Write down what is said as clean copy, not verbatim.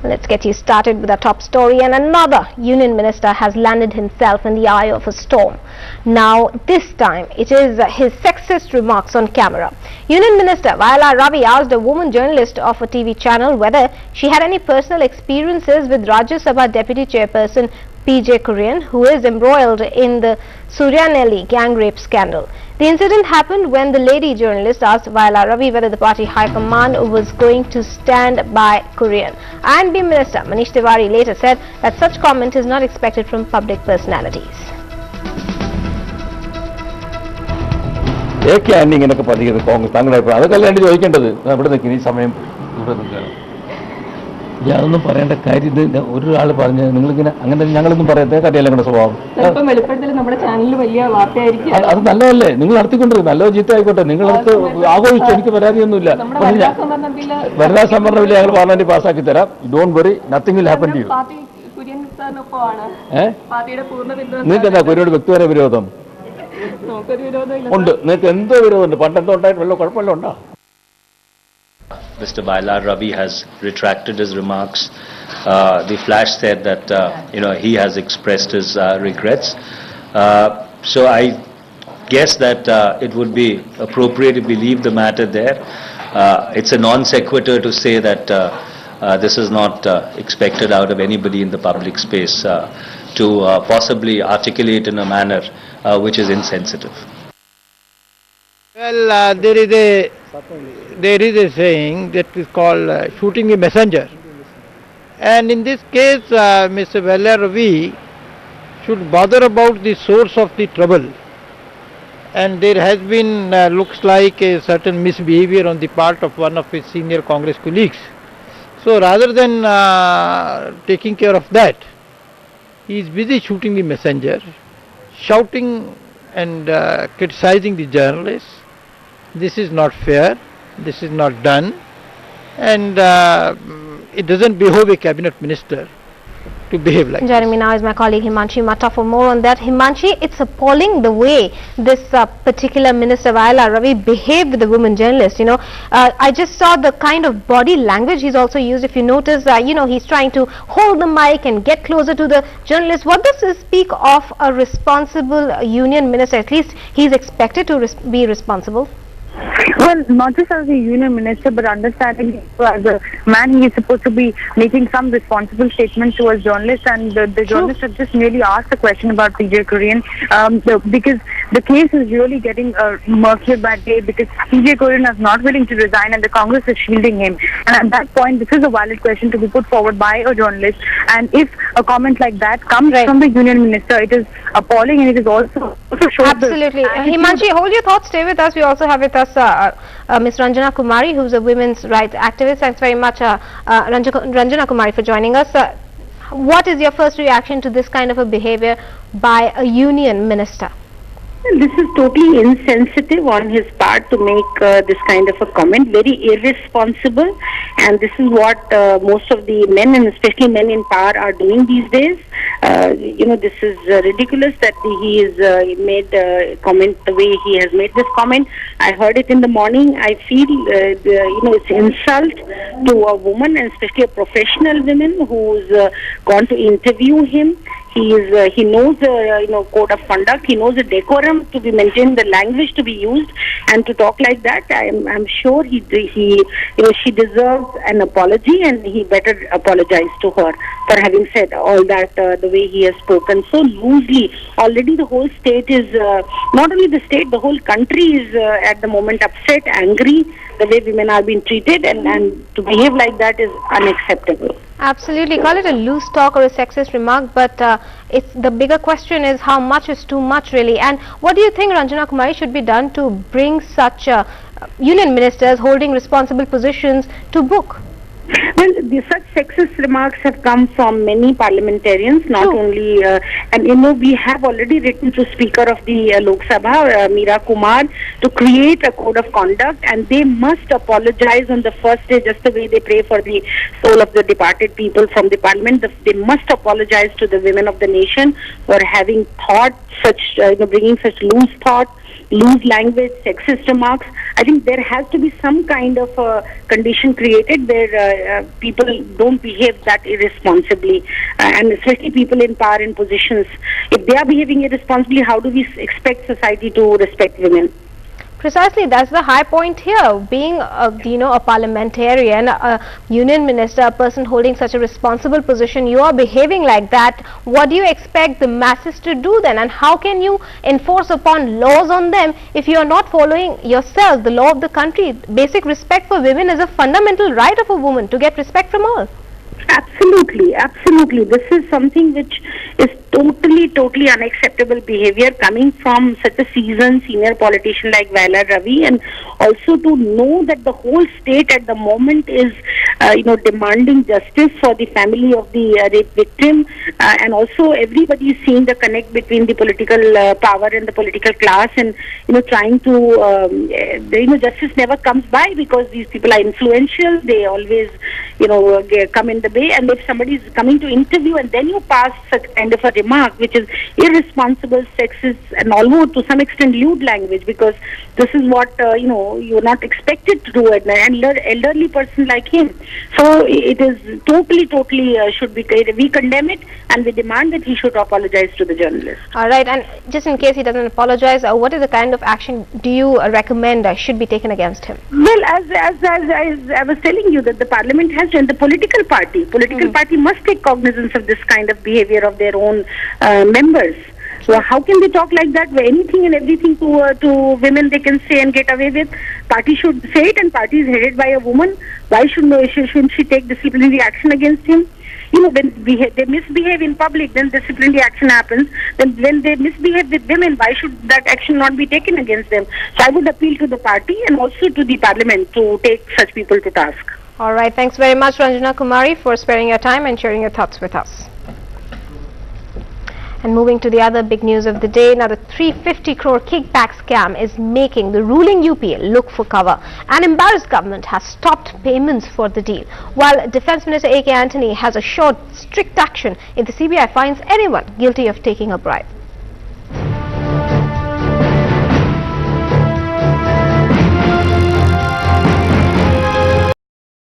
Let's get you started with our top story, and another union minister has landed himself in the eye of a storm. Now this time it is his sexist remarks on camera. Union Minister Vayalar Ravi asked a woman journalist of a TV channel whether she had any personal experiences with Rajya Sabha Deputy Chairperson PJ Kurian, who is embroiled in the Suryanelli gang rape scandal. The incident happened when the lady journalist asked Vayalar Ravi whether the party high command was going to stand by Kurian. I&B Minister Manish Tiwari later said that such comment is not expected from public personalities. ഞാനൊന്നും പറയേണ്ട കാര്യം ഇത് ഒരാൾ പറഞ്ഞു നിങ്ങളിങ്ങനെ അങ്ങനെ ഞങ്ങളൊന്നും പറയാത്ത കാര്യമല്ല നിങ്ങളുടെ സ്വഭാവം. അത് നല്ലതല്ലേ, നിങ്ങൾ നടത്തിക്കൊണ്ടിരിക്കും, നല്ലത് ചീത്ത ആയിക്കോട്ടെ, നിങ്ങളടുത്ത് ആഘോഷിച്ചു, എനിക്ക് പരാതിയൊന്നുമില്ല. വനിതാ സംവരണമില്ല, ഞങ്ങൾ പാർലമെന്റ് പാസ്സാക്കി തരാം. Don't worry, nothing will happen to you. നിങ്ങൾക്ക് എന്താ കുര്യനോട് വ്യക്തിപര വിരോധം ഉണ്ട്? നിങ്ങൾക്ക് എന്തോ വിരോധമുണ്ട്? പണ്ടെന്തോ ഉണ്ടായിട്ട് വല്ല കുഴപ്പമില്ല ഉണ്ടോ? Mr. Vayalar Ravi has retracted his remarks. The Flash said that he has expressed his regrets. So I guess that it would be appropriate if we leave the matter there. It's a non sequitur to say that this is not expected out of anybody in the public space to possibly articulate in a manner which is insensitive. Well, there is a saying that is called shooting a messenger, and in this case Mr. Vayalar Ravi should bother about the source of the trouble, and there has been looks like a certain misbehavior on the part of one of his senior Congress colleagues. So rather than taking care of that, he is busy shooting the messenger, shouting and criticizing the journalists. This is not fair, this is not done, and it doesn't behove a cabinet minister to behave like Joining me now is my colleague Himanshi Matta for more on that. Himanshi, it's appalling the way this particular minister Vayalar Ravi behaved with the woman journalist. I just saw the kind of body language he's also used. If you notice, he's trying to hold the mic and get closer to the journalist. What does this speak of a responsible union minister? At least he's expected to be responsible. Well, not just as a union minister, but understanding as a man, he is supposed to be making some responsible statements towards journalists, and the journalist had just merely asked a question about PJ Kurian, because the case is really getting murkier by day, because PJ Kurian is not willing to resign and the Congress is shielding him. And at that point, this is a valid question to be put forward by a journalist, and if a comment like that comes from the union minister, it is appalling, and it is also shows. Absolutely. Himanshi, hold your thoughts, stay with us. We also have with us Ms. Ranjana Kumari, who's a women's rights activist. Thanks very much, Ranjana Kumari, for joining us. What is your first reaction to this kind of a behavior by a union minister? This is totally insensitive on his part to make this kind of a comment, very irresponsible, and this is what most of the men, and especially men in power, are doing these days. This is ridiculous that he has made comment the way he has made this comment. I heard it in the morning. I feel it's insult to a woman, and especially a professional woman who's gone to interview him. He knows the code of conduct. He knows the decorum to be maintained, the language to be used, and to talk like that, I'm sure she deserves an apology, and he better apologize to her for having said all that the way he has spoken so loosely. Already the whole state is not only the state, the whole country is at the moment upset, angry the way women are being treated, and to behave like that is unacceptable. Absolutely. Call it a loose talk or a sexist remark, but it's the bigger question is how much is too much, really. And what do you think, Ranjana Kumari, should be done to bring such union ministers holding responsible positions to book? Well, such sexist remarks have come from many parliamentarians, not only, and we have already written to Speaker of the Lok Sabha, Meera Kumar, to create a code of conduct, and they must apologize on the first day, just the way they pray for the soul of the departed people from the parliament. They must apologize to the women of the nation for having thought such, bringing such loose thought loose language, sexist remarks. I think there has to be some kind of condition created where people don't behave that irresponsibly, and especially people in power and positions. If they are behaving irresponsibly, how do we expect society to respect women? Precisely, that's the high point here. Being a parliamentarian, a union minister, a person holding such a responsible position, you are behaving like that. What do you expect the masses to do then? And how can you enforce upon laws on them if you are not following yourself the law of the country? Basic respect for women is a fundamental right of a woman, to get respect from all. Absolutely, absolutely. This is something which is totally unacceptable behavior coming from such a seasoned senior politician like Vayalar Ravi, and also to know that the whole state at the moment is, demanding justice for the family of the rape victim, and also everybody is seeing the connect between the political power and the political class, and trying to, justice never comes by because these people are influential. They always, come in the way, and if somebody is coming to interview and then you pass such kind of a remark which is irresponsible, sexist, and almost to some extent lewd language, because this is what you're not expected to do an elderly person like him. So it is totally should be, we condemn it, and we demand that he should apologize to the journalist. All right, and just in case he doesn't apologize, what is the kind of action do you recommend should be taken against him? Well, as I was telling you, that the parliament has, and the political party must take cognizance of this kind of behavior of their own members. So how can they talk like that, where anything and everything to women they can say and get away with? Party should say it, and party is headed by a woman. Why shouldn't she take disciplinary action against him? When they misbehave in public, then disciplinary action happens. Then when they misbehave with women, why should that action not be taken against them? So I would appeal to the party and also to the parliament to take such people to task. All right, thanks very much, Ranjana Kumari, for sparing your time and sharing your thoughts with us. And moving to the other big news of the day, now the 350 crore kickback scam is making the ruling UPA look for cover. An embarrassed government has stopped payments for the deal, while Defence Minister A.K. Antony has assured strict action if the CBI finds anyone guilty of taking a bribe.